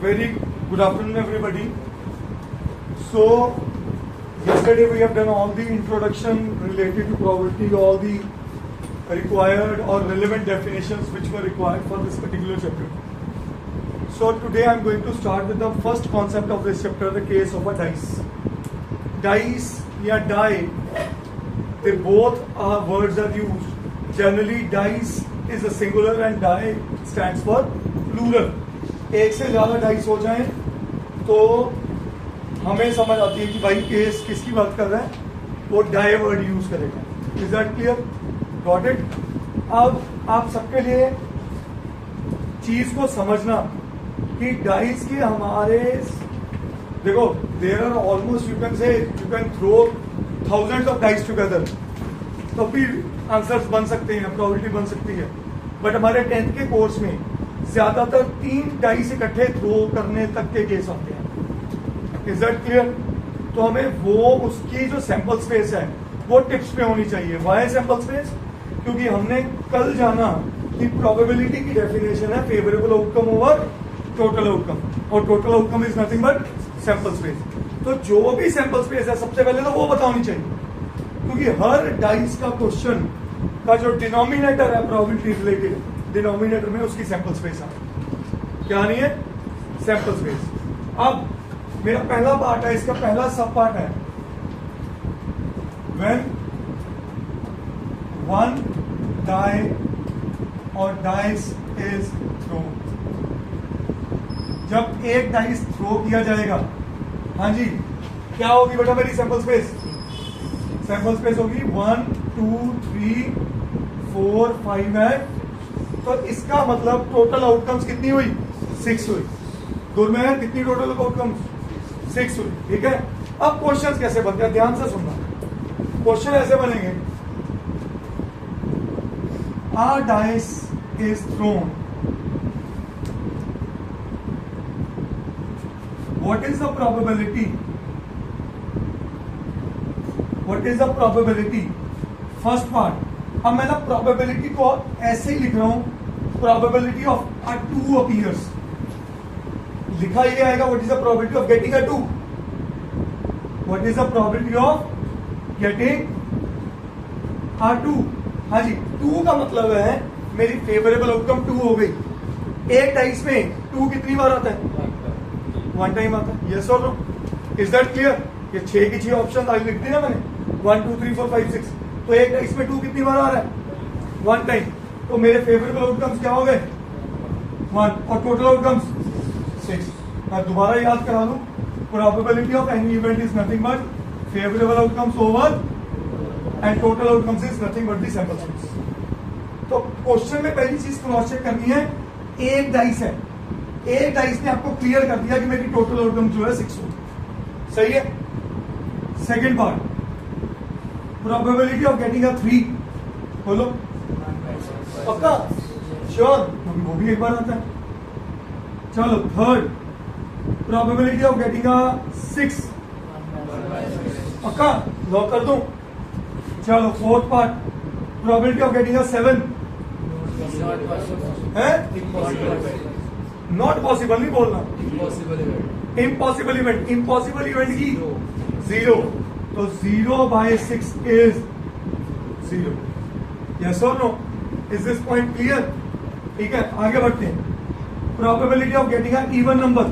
Very good afternoon, everybody. So, yesterday we have done all the introduction related to probability, all the required or relevant definitions which were required for this particular chapter. So, today I am going to start with the first concept of this chapter, the case of a dice. Dice या die, they both are words are used. Generally, dice is a singular and die stands for plural. एक से ज़्यादा dice हो जाएं तो हमें समझ आती है कि भाई केस किसकी बात कर रहा है, वो डाई वर्ड यूज करेगा. Is that clear? Got it? अब आप सबके लिए चीज को समझना कि डाइस के हमारे देखो there are almost you can throw thousands of dice together तो फिर आंसर्स बन सकते हैं, प्रोबेबिलिटी बन सकती है. बट हमारे 10th के कोर्स में ज्यादातर 3 डाइस इकट्ठे थ्रो करने तक के केस आते हैं. Is that clear? तो हमें वो उसकी जो सैंपल स्पेस है वो टिप्स पे होनी चाहिए. Why sample space? क्योंकि हमने कल जाना कि प्रोबेबिलिटी की डेफिनेशन है favourable outcome over total outcome, और total outcome is nothing but sample space. तो जो भी सैंपल स्पेस है सबसे पहले तो वो बतानी चाहिए, क्योंकि हर डाइस का क्वेश्चन का जो डिनोमिनेटर है प्रोबेबिलिटी रिलेटेड, डिनोमिनेटर में उसकी सैंपल स्पेस है. क्या नहीं है? Sample space. अब मेरा पहला पार्ट है, इसका पहला सब पार्ट है व्हेन वन डाई और डाइस इज थ्रो. जब एक डाइस थ्रो किया जाएगा, हाँ जी, क्या होगी बेटा मेरी सैंपल स्पेस? सैंपल स्पेस होगी 1 2 3 4 5 है. तो इसका मतलब टोटल आउटकम्स कितनी हुई? 6 हुई. दूर में है कितनी टोटल आउटकम्स? 6 हुई. ठीक है. अब क्वेश्चंस कैसे बनते हैं ध्यान से सुनना. क्वेश्चन ऐसे बनेंगे, a dice is thrown, what is the probability? What is the probability? First part. अब मैं ना प्रोबेबिलिटी को ऐसे ही लिख रहा हूं, प्रोबेबिलिटी ऑफ अ 2 अपीयर्स. लिखा ये आएगा what is the probability of getting a 2. What is the probability of getting अ 2? हाँ जी, 2 का मतलब है मेरी फेवरेबल आउटकम 2 हो गई. एक डाइस में 2 कितनी बार आता है? 1 टाइम आता है. यस और नो? Is that clear? ये 6 की 6 ऑप्शन आज लिख दी ना मैंने, 1 2 3 4 5 6. तो एक डाइस में 2 कितनी बार आ रहा है? 1 टाइम. तो मेरे फेवरेबल आउटकम्स क्या हो गए? 1. और टोटल आउटकम्स 6. मैं दोबारा याद करा दूं, probability of any event is nothing but favourable outcomes over and total outcomes is nothing but the sample space. तो क्वेश्चन में पहली चीज क्रॉस चेक करनी है, एक डाइस है, एक डाइस ने आपको क्लियर कर दिया कि मेरी टोटल आउटकम जो है 6 हो. सही है. Second part, probability of getting अ 3. बोलो पक्का? श्योर? क्योंकि वो भी एक बार आता है. चलो थर्ड, प्रोबेबिलिटी ऑफ गेटिंग अ 6. पक्का? लॉक कर दूं? चलो fourth part, probability of getting अ 7. है? नॉट पॉसिबल नहीं बोलना. Impossible event. इम्पॉसिबल इवेंट की 0. तो 0/6 इज 0. यस और no? Is this point clear? ठीक है, आगे बढ़ते हैं. Probability of getting a even number.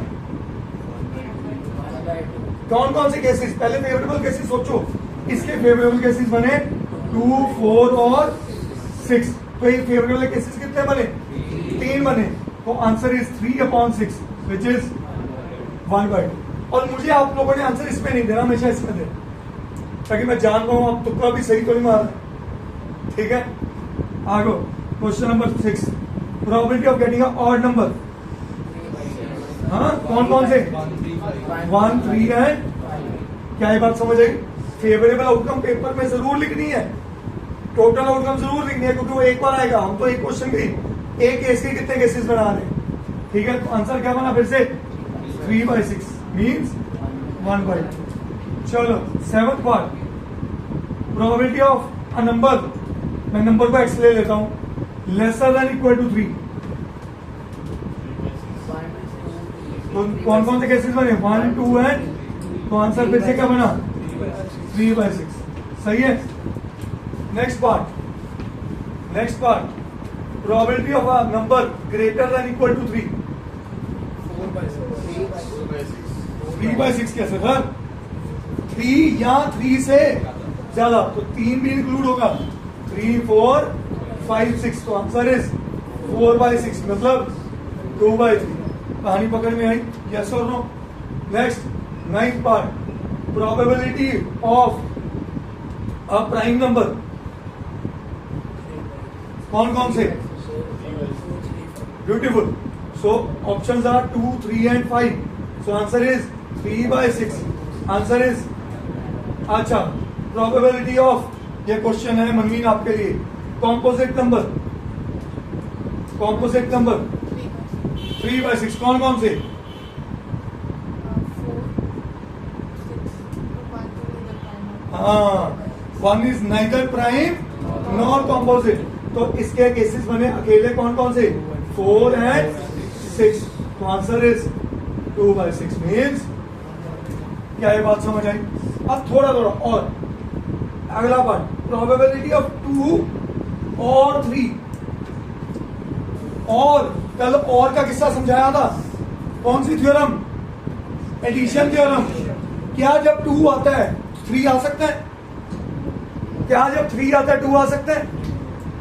कौन कौन से केसेस? पहले फेवरेबल केसेस सोचो. इसके फेवरेबल केसेस बने 2 4 और 6. तो ये फेवरेबल केसेस कितने बने? 3 बने. तो आंसर इज 3/6 विच इज 1/2. और मुझे आप लोगों ने आंसर इसमें नहीं देना, हमेशा इसमें देना, ताकि मैं जान पाऊं आप तुक्का भी सही तो नहीं मार. ठीक है, आगे question number 6, probability of getting a odd number. हाँ, कौन कौन से? 1 3 है. क्या ये बात समझ आई? फेवरेबल आउटकम पेपर में जरूर लिखनी है, टोटल आउटकम जरूर लिखनी है, क्योंकि वो एक बार आएगा. हम तो एक क्वेश्चन की एक केस के कितने केसेस बना रहे हैं. ठीक है, तो आंसर क्या बना फिर से? 3/6 मीन्स 1/2. चलो 7th part, probability of a number. मैं नंबर को एक्स ले लेता हूं, लेसर देन इक्वल टू 3. तो तो कौन कौन से केसेस बने 1, 2 एंड, तो आंसर फिर से क्या बना 3/6। सही है। Next part probability of a number greater than equal to 3। 3/6 कैसे सर? 3 या 3 से ज्यादा, तो 3 भी इंक्लूड होगा। 3, 4, 5, 6, तो आंसर इज 4/6 मतलब 2/3। कहानी पकड़ में आई? यस और no? Next 9th part probability of a prime number. कौन कौन से? Beautiful. So options are 2, 3 and 5। So answer is 3/6। Answer is, अच्छा प्रोबेबिलिटी ऑफ, ये क्वेश्चन है मनमीन आपके लिए, कॉम्पोजिट नंबर 3/6। कौन कौन से? हाँ, 1 is neither prime nor composite. तो इसके केसेस बने अकेले कौन कौन से? 4 एंड 6। तो आंसर इज 2/6 मीन्स, क्या ये बात समझ आई? अब थोड़ा और अगला पार्ट प्रोबेबिलिटी ऑफ 2 और 3। और कल और का किस्सा समझाया था, कौन सी थ्योरम? Addition theorem. क्या जब 2 आता है 3 आ सकता है? क्या जब 3 आता है 2 आ सकता है?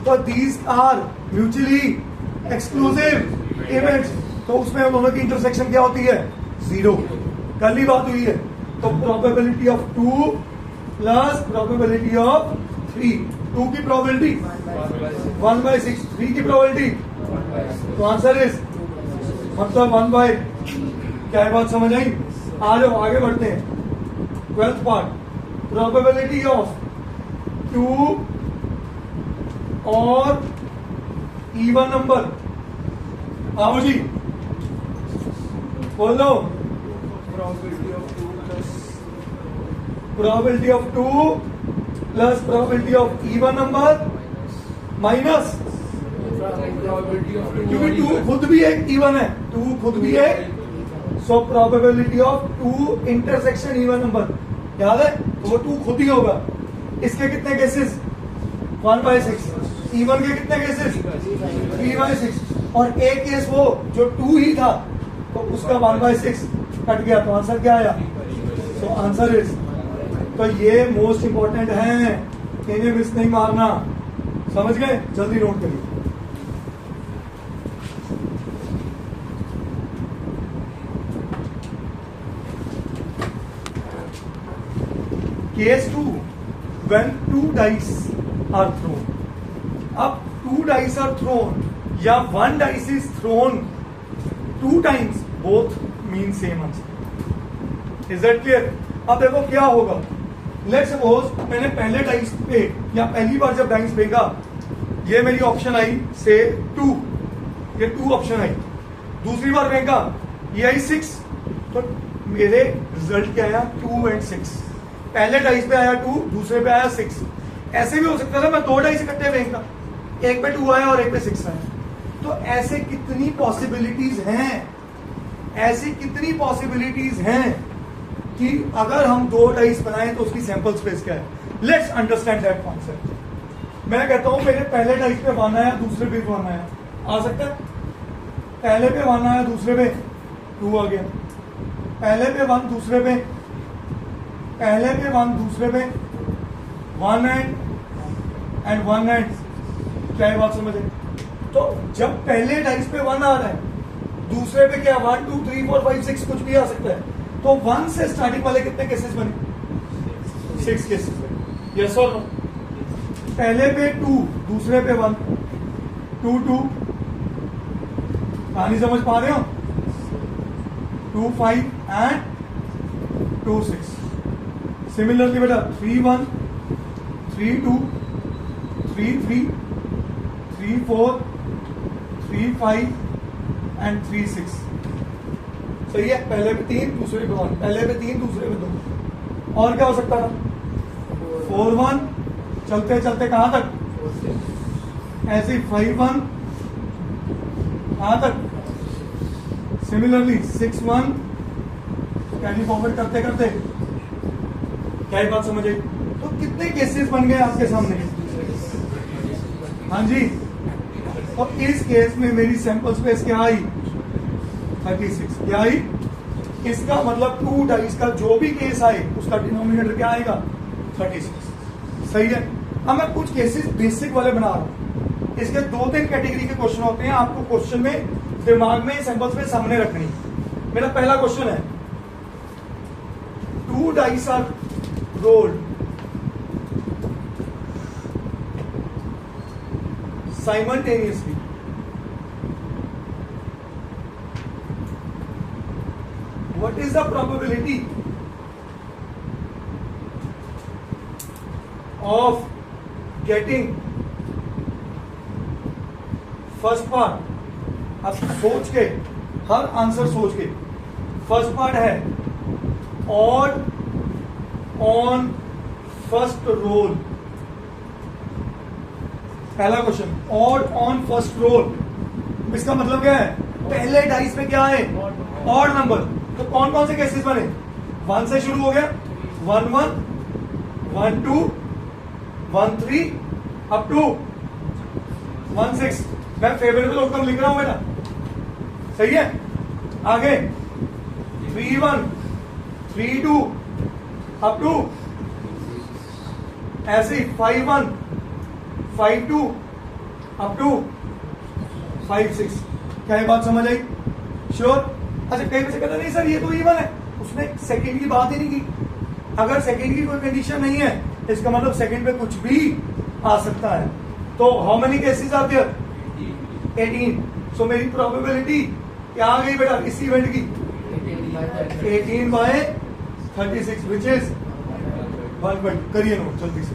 तो these are mutually exclusive events. तो उसमें उन दोनों की इंटरसेक्शन क्या होती है? 0। कल ही बात हुई है। तो probability of 2 plus probability of 3। 2 की प्रोबेबिलिटी 1/6, 3 की प्रोबेबिलिटी, तो आंसर इज मतलब 1/, क्या ये बात समझ आई? आ जाओ आगे बढ़ते हैं। 12th पार्ट प्रोबेबिलिटी ऑफ 2 और इवन नंबर। आओ जी बोलो। Probability of 2 plus probability of even number minus, क्योंकि 2 खुद भी एक इवन है, 2 खुद भी एक। सो probability of 2 intersection even number, याद है? तो वो 2 खुद ही होगा। इसके कितने केसेस? 1/6। इवन के कितने केसेस? 3/6। और एक केस वो जो 2 ही था, तो उसका 1/6 कट गया। तो आंसर क्या आया? तो आंसर इज, तो ये मोस्ट इंपॉर्टेंट है, इन्हें मिस नहीं मारना। समझ गए? जल्दी नोट करिए। Case 2 when 2 dice are thrown. अब 2 dice are thrown या 1 dice is thrown 2 times, both mean same answer. Is that clear? अब देखो क्या होगा। Let's suppose मैंने पहले डाइस पे या पहली बार जब डाइस फेंका, ये मेरी ऑप्शन आई से 2, ये 2 ऑप्शन आई। दूसरी बार फेंका, ये आई 6, तो मेरे रिजल्ट क्या आया? 2 and 6। पहले डाइस पे आया 2, दूसरे पे आया 6। ऐसे भी हो सकता था मैं 2 डाइस इकट्ठे फेंकता, एक पे 2 आया और एक पे 6 आया। तो ऐसे कितनी पॉसिबिलिटीज हैं, ऐसी कितनी पॉसिबिलिटीज हैं कि अगर हम 2 डाइस बनाएं तो उसकी सैंपल स्पेस क्या है। Let's understand that concept. मैं कहता हूं मेरे पहले डाइस पे 1 आया, दूसरे पे 1 आया, आ सकता है? पहले पे 1 आया, दूसरे पे 2 आ गया। पहले पे 1, दूसरे पे, पहले पे 1, दूसरे पे 1 एंड 1 एंड, क्या ये बात समझे? तो जब पहले डाइस पे 1 आ रहा है, दूसरे पे क्या 1, 2, 3, 4, 5, 6 कुछ भी आ सकता है। तो 1 से स्टार्टिंग वाले कितने केसेस बने? 6 केसेस बने। यस और नो? पहले पे 2, दूसरे पे 1, 2, 2। कहानी समझ पा रहे हो? 2, 5 एंड 2, 6। सिमिलरली बेटा 3, 1, 3, 2, 3, 3, 3, 4, 3, 5 एंड 3, 6। सही है? पहले पे 3, दूसरे पे 1, पहले पे 3, दूसरे पे 2। और क्या हो सकता था? 4, 1, चलते चलते कहां तक? ऐसे 5, 1, कहां तक? सिमिलरली 6 1 कैरी फॉरवर्ड करते करते क्या ये बात समझ आई? तो कितने केसेस बन गए आपके सामने? हाँ जी, और इस केस में मेरी सैंपल स्पेस क्या आई? 36। क्या आई? इसका मतलब 2 डाइस का जो भी केस आए उसका डिनोमिनेटर क्या आएगा? 36। सही है। अब मैं कुछ केसेस बेसिक वाले बना रहा हूं। इसके 2-3 कैटेगरी के क्वेश्चन होते हैं, आपको क्वेश्चन में दिमाग में सैंपल्स में सामने रखनी। मेरा पहला क्वेश्चन है, 2 dice are rolled simultaneously. What is the probability of getting first part? अब सोच के, हर आंसर सोच के। फर्स्ट पार्ट है odd on first roll। पहला क्वेश्चन, ऑड ऑन फर्स्ट रोल। इसका मतलब क्या है? पहले डाइस पे क्या है? Odd number. तो कौन कौन से केसेस बने? 1 से शुरू हो गया, 1 1 1 2 1 3 अप टू 1 6। मैं फेवरेबल आउटकम लिख रहा हूं बेटा, सही है। आगे 3 1 3 2 अप टू ऐसे 5 1 5 2 अप टू 5 6। क्या ये बात समझ आई? श्योर? अच्छा, कई बच्चे कहते नहीं सर ये तो इवन है, उसने सेकंड की बात ही नहीं की। अगर सेकंड की कोई कंडीशन नहीं है इसका मतलब सेकंड पे कुछ भी आ सकता है। तो how many cases are there? 18। So मेरी प्रोबेबिलिटी क्या आ गई बेटा इस इवेंट की? 18/36 विच इज 1. करिए नोट जल्दी से।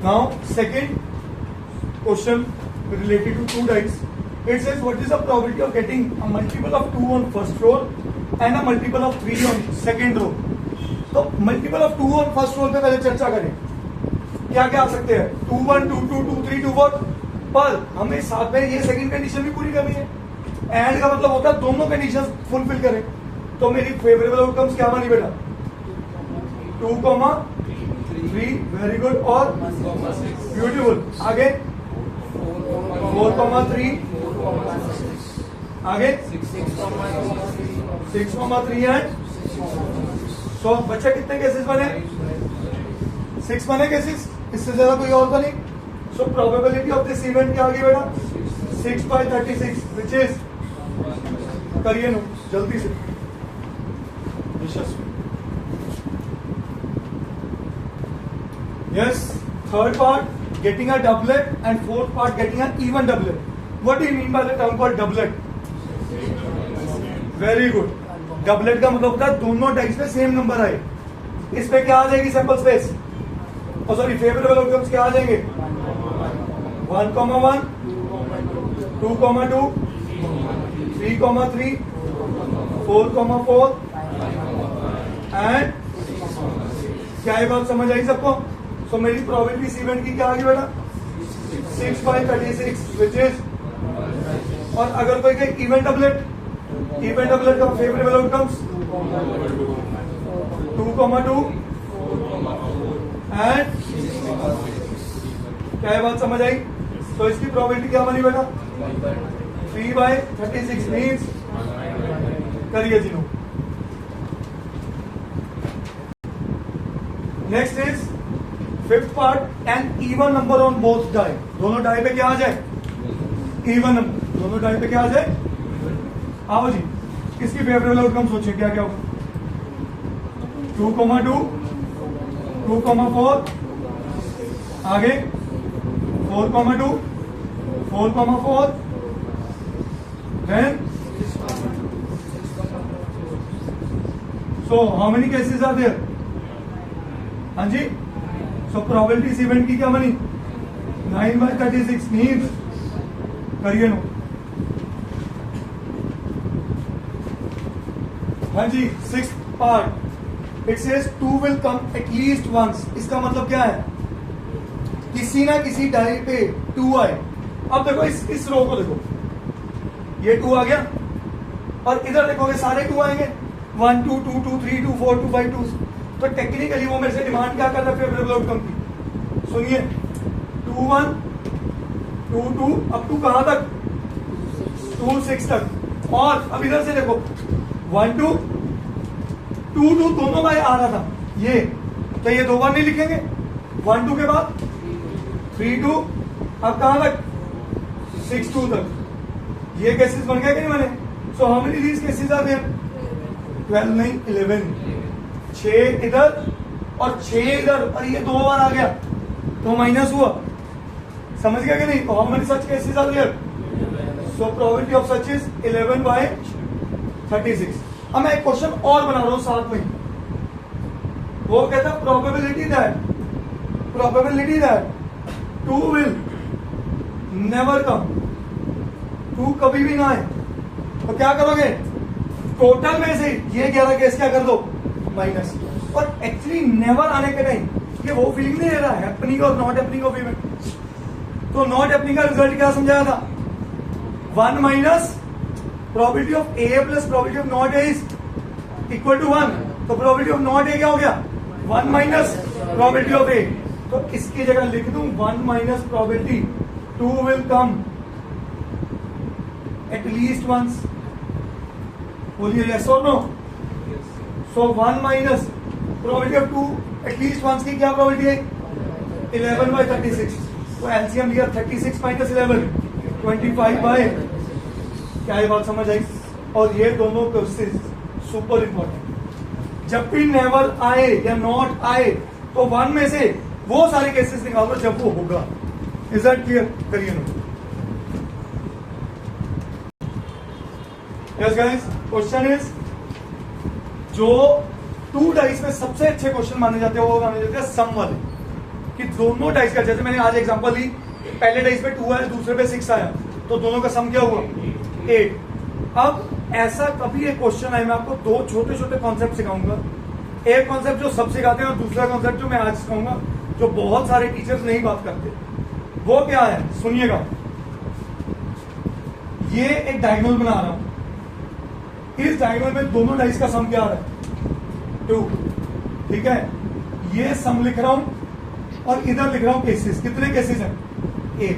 Now, second question related to 2 dice. It says what is the probability of getting a multiple of 2 on first roll and a multiple of 3 on second roll? तो multiple of 2 on first roll पे पहले चर्चा करें। क्या क्या आ सकते हैं? 2 1 2 2 2 3 2 4। पर हमें साथ में ये सेकंड कंडीशन भी पूरी करनी है। एंड का मतलब होता है दोनों कंडीशन फुलफिल करें। तो मेरी फेवरेबल आउटकम्स क्या बनी बेटा? 2 3। Very good. और ब्यूटीफुल। आगे 4 3। आगे 6 3 एंड सो बच्चे कितने केसेस बने? 6 बने केसेस, इससे ज्यादा कोई और बनी। सो प्रोबेबिलिटी ऑफ दिस इवेंट क्या आ गई बेटा? 6/36 विच इज, करिए नो जल्दी से। Yes, third part getting a doublet and fourth part getting an even doublet. What do you mean by the term called doublet? Very good. Doublet का मतलब होता है दोनों डाइस पे सेम नंबर आए। इस पे क्या आ जाएगी सैंपल स्पेस? और सॉरी फेवरेबल आउटकम्स क्या आ जाएंगे? 1 1 2 2 3 3 4 4 एंड क्या ये बात समझ आई सबको? सो मेरी प्रोबेबिलिटी इस इवेंट की क्या आ गई बेटा? 6/36 विच इज। और अगर कोई कहे इवेंट डबलेट का फेवरेबल आउटकम्स 2 2 एंड क्या ये बात समझ आई? तो इसकी प्रोबेबिलिटी क्या बनी बेटा? 3/36 मीन्स, करिए जीनो। Next is fifth part and even number on both die. दोनों डाई पे क्या आ जाए? Even number. दोनों डाई पे क्या आ जाए? आओ जी, इसकी फेवरेबल आउटकम सोचिए क्या क्या होगा? 2 2 2 4 आगे 4 2 4 4 then so how many cases are there? हाँ जी, सो प्रोबेबिलिटी इस इवेंट की क्या बनी? 9/36 मीन्स, करिए नो। हाँ जी, sixth part it says 2 will come at least once. इसका मतलब क्या है? किसी ना किसी डाई पे 2 आए। अब देखो इस रो को देखो, ये 2 आ गया और इधर देखोगे सारे 2 आएंगे, 1 2 2 2 3 2 4 2 5 2। तो टेक्निकली वो मेरे से डिमांड क्या कर रहा है फेवरेबल आउटकम की? सुनिए, 2 1 2 2 अप टू कहां तक? 2 6 तक। और अब इधर से देखो 1 2 2 2 दोनों बार आ रहा था ये, तो ये 2 बार नहीं लिखेंगे। 1 2 के बाद 3 2, अब कहां तक? 6 2 तक। ये केसेस बन गए कि नहीं बने? So how many these cases are there? 12 नहीं 11। 6 इधर और 6 इधर, और ये 2 बार आ गया तो माइनस हुआ। समझ गया कि नहीं? तो how many such cases are there? So probability of such is 11/36। अब मैं एक क्वेश्चन और बना रहा हूं साथ में, वो कहता है probability that 2 will never come, 2 कभी भी ना आए। तो क्या करोगे? टोटल में से ये 11 केस क्या कर दो? माइनस। और एक्चुअली नेवर आने के टाइम ये वो फीलिंग नहीं दे रहा है हैपनिंग और नॉट हैपनिंग ऑफ इवेंट। तो नॉट हैपनिंग का रिजल्ट क्या समझाया था? 1 minus probability of A plus probability of not A is equal to 1। तो प्रोबेबिलिटी ऑफ नॉट ए क्या हो गया? 1 माइनस प्रोबेबिलिटी ऑफ ए। तो इसकी जगह लिख दूं 1 minus probability 2 will come at least once. बोलिए यस और no? So 1 minus probability of 2 at least once की क्या प्रोबेबिलिटी है? 11/36। तो एलसीएम लिया 36 माइनस 11, 25 क्या ये बात समझ आई? और ये दोनों केसेस सुपर इंपॉर्टेंट। जब भी नेवर आए या नॉट आए तो 1 में से वो सारे केसेस निकालो जब वो होगा। Is that clear? करिए ना। यस गाइस, क्वेश्चन इज जो 2 डाइस में सबसे अच्छे क्वेश्चन माने जाते हैं वो माने जाते हैं सम वाले, कि दोनों डाइस का, जैसे मैंने आज एग्जांपल ली, पहले डाइस पे 2 आया, दूसरे पे 6 आया, तो दोनों का सम क्या हुआ? 8। अब ऐसा कभी एक क्वेश्चन है, मैं आपको 2 छोटे छोटे कॉन्सेप्ट सिखाऊंगा। एक कॉन्सेप्ट जो सब सिखाते हैं और दूसरा कॉन्सेप्ट जो मैं आज सिखाऊंगा जो बहुत सारे टीचर्स नहीं बात करते। वो क्या है? सुनिएगा। ये एक डायगोनल बना रहा हूं, इस डायगोनल में दोनों डाइस का सम क्या आ रहा है? 2। ठीक है, ये सम लिख रहा हूं और इधर लिख रहा हूं केसेस। कितने केसेस हैं? 1।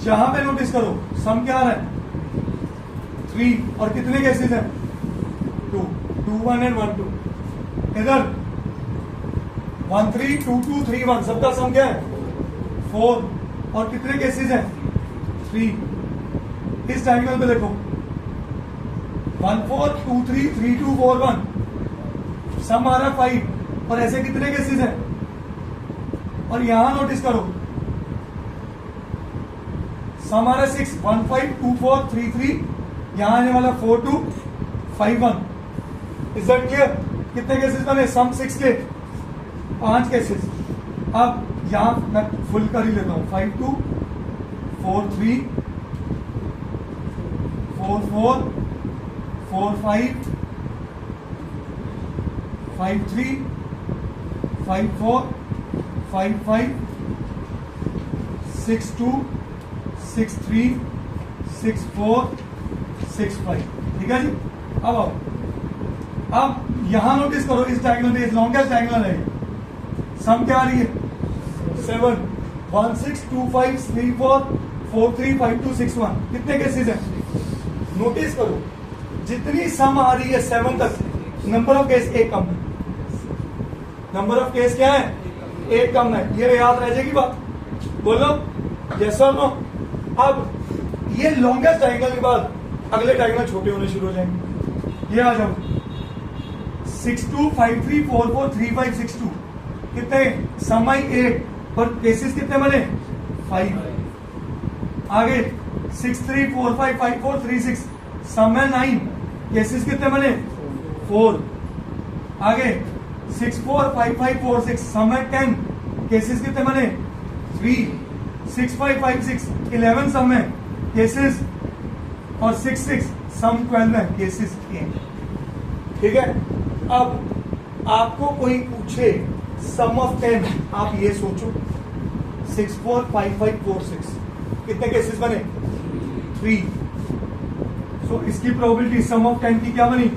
यहां पे नोटिस करो सम क्या आ रहा है? 3। और कितने केसेस हैं? 2 2 1 एंड 1 2। इधर 1 3 2 2 3 1, सबका सम क्या है? 4। और कितने केसेस हैं? 3। इस डायगोनल पे देखो 1 4 2 3 3 2 4 1, सम आ रहा है 5। और ऐसे कितने केसेस हैं? और यहां नोटिस करो सम आ रहा है 6 1 5 2 4 3 3, यहां आने वाला 4 2 5 1। Is that clear? कितने केसेस बने? सम 6 के 5 केसेस। अब यहां मैं फुल कर ही लेता हूं, 5 2 4 3 4 4 4 5 5 3 5 4 5 5 6 2 6 3 6 4 6 5। ठीक है जी। अब आओ, अब यहां नोटिस करो इस डायगोनल में लॉन्गेस्ट डायगोनल है, सम क्या आ रही है? 7 1 6 2 5 3 4 4 3 5 2 6 1। कितने केसेस हैं? नोटिस करो जितनी सम आ रही है 7 तक, नंबर ऑफ केस 1 कम है। नंबर ऑफ केस क्या है? 1 कम है। ये याद रह जाएगी बात? बोलो यस और नो। अब ये लॉन्गेस्ट डायगोनल के बाद अगले डायगोनल छोटे होने शुरू हो जाएंगे। ये आ जाओ 6 2 5 3 4 4 3 5 6 2। कितने? सम आई 8 पर केसेस कितने बने? 5। आगे 6 3 4 5 5 4 3 6, सम है 9, केसेस कितने बने? 4। आगे 6 4 5 5 4 6, सम है 10, केसेस कितने बने? 3। 6 5 5 6 11 सम है, केसेस, और 6 6 सम 12 है, केसेस 8। ठीक है। अब आपको कोई पूछे सम ऑफ 10, आप ये सोचो 6 4 5 5 4 6, कितने केसेस बने? 3। सो इसकी प्रोबेबिलिटी सम ऑफ 10 की क्या बनी?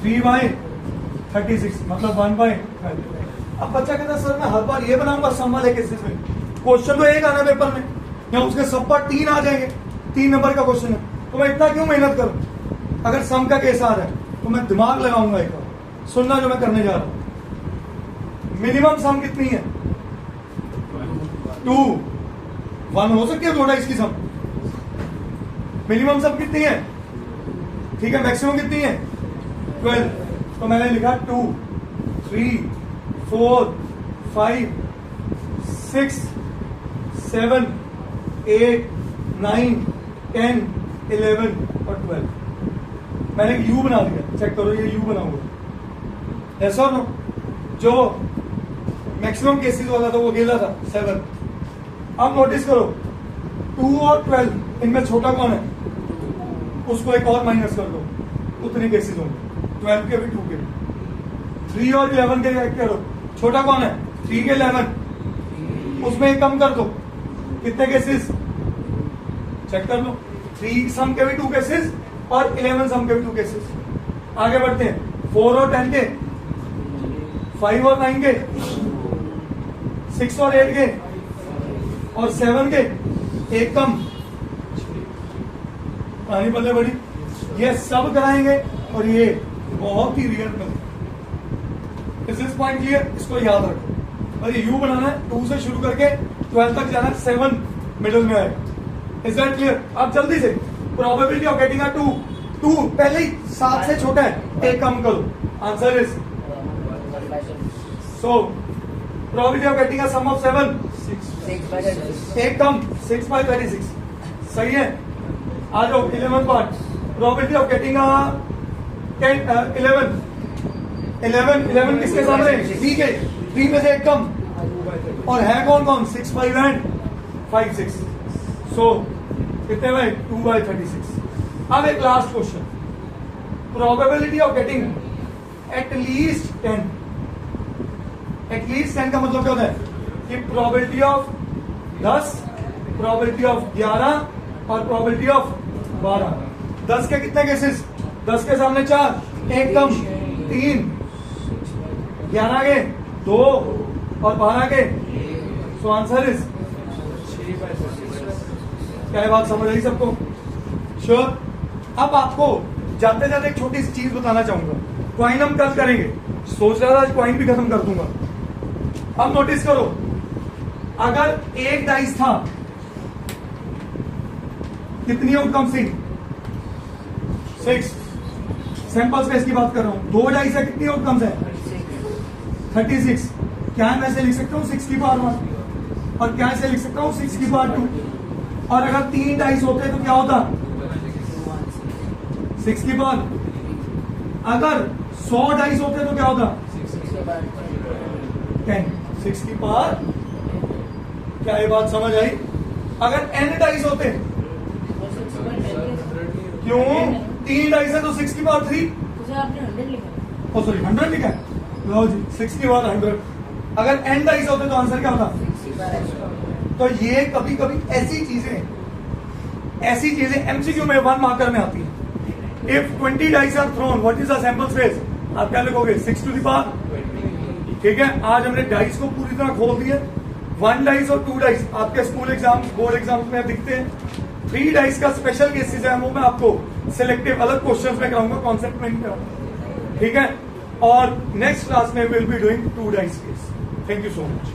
3/36 मतलब 1/12। अब बच्चा कहता सर मैं हर बार ये बनाऊंगा सम वाले केसेस में, क्वेश्चन तो एक आना पेपर में, या उसके सब पर 3 आ जाएंगे, 3 नंबर का क्वेश्चन है, तो मैं इतना क्यों मेहनत करूं? अगर सम का केस आ रहा है तो मैं दिमाग लगाऊंगा एक बार। सुनना जो मैं करने जा रहा हूं। मिनिमम सम कितनी है? 2। 1 हो सकती है 2 डाइस की सम। मिनिमम सम कितनी है? ठीक है, मैक्सिमम कितनी है? 12। तो मैंने लिखा 2, 3, 4, 5, 6, 7, 8, 9, 10, 11 और 12। मैंने यू बना दिया, चेक करो ये यू बना हुआ। ऐसा नो जो मैक्सिमम केसेस वाला था वो गेला था 7। अब नोटिस करो 2 और 12 इनमें छोटा कौन है? उसको एक और माइनस कर दो, उतने केसेस होंगे 12 के भी 2 के भी। 3 और 11 के चेक करो, छोटा कौन है? 3 के 11, उसमें एक कम कर दो, कितने केसेस? चेक कर लो, 3 सम के भी 2 केसेस और 11 सम के भी 2 केसेस। आगे बढ़ते हैं, 4 और 10 के, 5 और 9 के, 6 और 8 के और 7 के, एक कम। कहानी बल्ले बड़ी, ये सब कराएंगे और ये बहुत ही रियल में। इस पॉइंट क्लियर, इसको याद रखो। और ये यू बनाना है, 2 से शुरू करके 12 तक जाना है, 7 मिडिल में आएगा। Is that clear? अब जल्दी से प्रोबेबिलिटी ऑफ गेटिंग 2 पहले ही 7 से छोटा है, एक कम करो। Answer is so probability of getting sum of 7 एक कम 6/36। सही है। आ जाओ 11 पार्ट, प्रोबेबिलिटी ऑफ गेटिंग 11 किसके सामने? 3 के, 3 में से एक कम, और है कौन कौन? 6, 5 एंड 5, 6। सो कितने में? 2/36। अब एक last question, probability of getting at least 10। At least 10 का मतलब क्या होता है? कि प्रोबेबिलिटी ऑफ 10, प्रोबेबिलिटी ऑफ 11 और प्रोबेबिलिटी ऑफ 12। 10 के कितने केसेस? 10 के सामने 4, एक कम 3, 11 के 2 और 12 के। सो आंसर इज, क्या बात समझ आई सबको? श्योर। अब आपको जाते जाते एक छोटी सी चीज बताना चाहूंगा। क्वाइन हम कल करेंगे, सोच रहा था आज क्वाइन भी खत्म कर दूंगा। अब नोटिस करो, अगर एक डाइस था, कितनी आउटकम थी? 6। सैंपल स्पेस की बात कर रहा हूं। 2 डाइस है, कितनी आउटकम्स है? 36। क्या मैं ऐसे लिख सकता हूँ 6 की पावर 1, और क्या ऐसे लिख सकता हूँ 6 की पावर 2। और अगर 3 डाइस होते तो क्या होता? 6 की पावर। अगर 100 डाइस होते तो क्या होता? 10। 6 की पावर। क्या ये बात समझ आई? अगर n डाइस होते, क्यों? 3 डाइस है तो 6 की पावर 3। आपने 100 लिखा। ओ सॉरी 100 लिखा है। लो जी, 6 की पावर 100। अगर n डाइस होते तो आंसर क्या होता? तो ये कभी कभी ऐसी चीजें एमसीक्यू में 1 मार्कर में आती है। If 20 dice are thrown, what is the sample space? आप क्या लिखोगे? 6 टू द पावर। ठीक है, आज हमने डाइस को पूरी तरह खोल दिया। 1 डाइस और 2 डाइस आपके स्कूल एग्जाम, बोर्ड एग्जाम में दिखते हैं। 3 डाइस का स्पेशल केसेस है, वो मैं आपको सिलेक्टिव अलग क्वेश्चंस में कराऊंगा, कॉन्सेप्ट में नहीं कराऊंगा। ठीक है, और नेक्स्ट क्लास में will be doing 2 dice case. Thank you so much.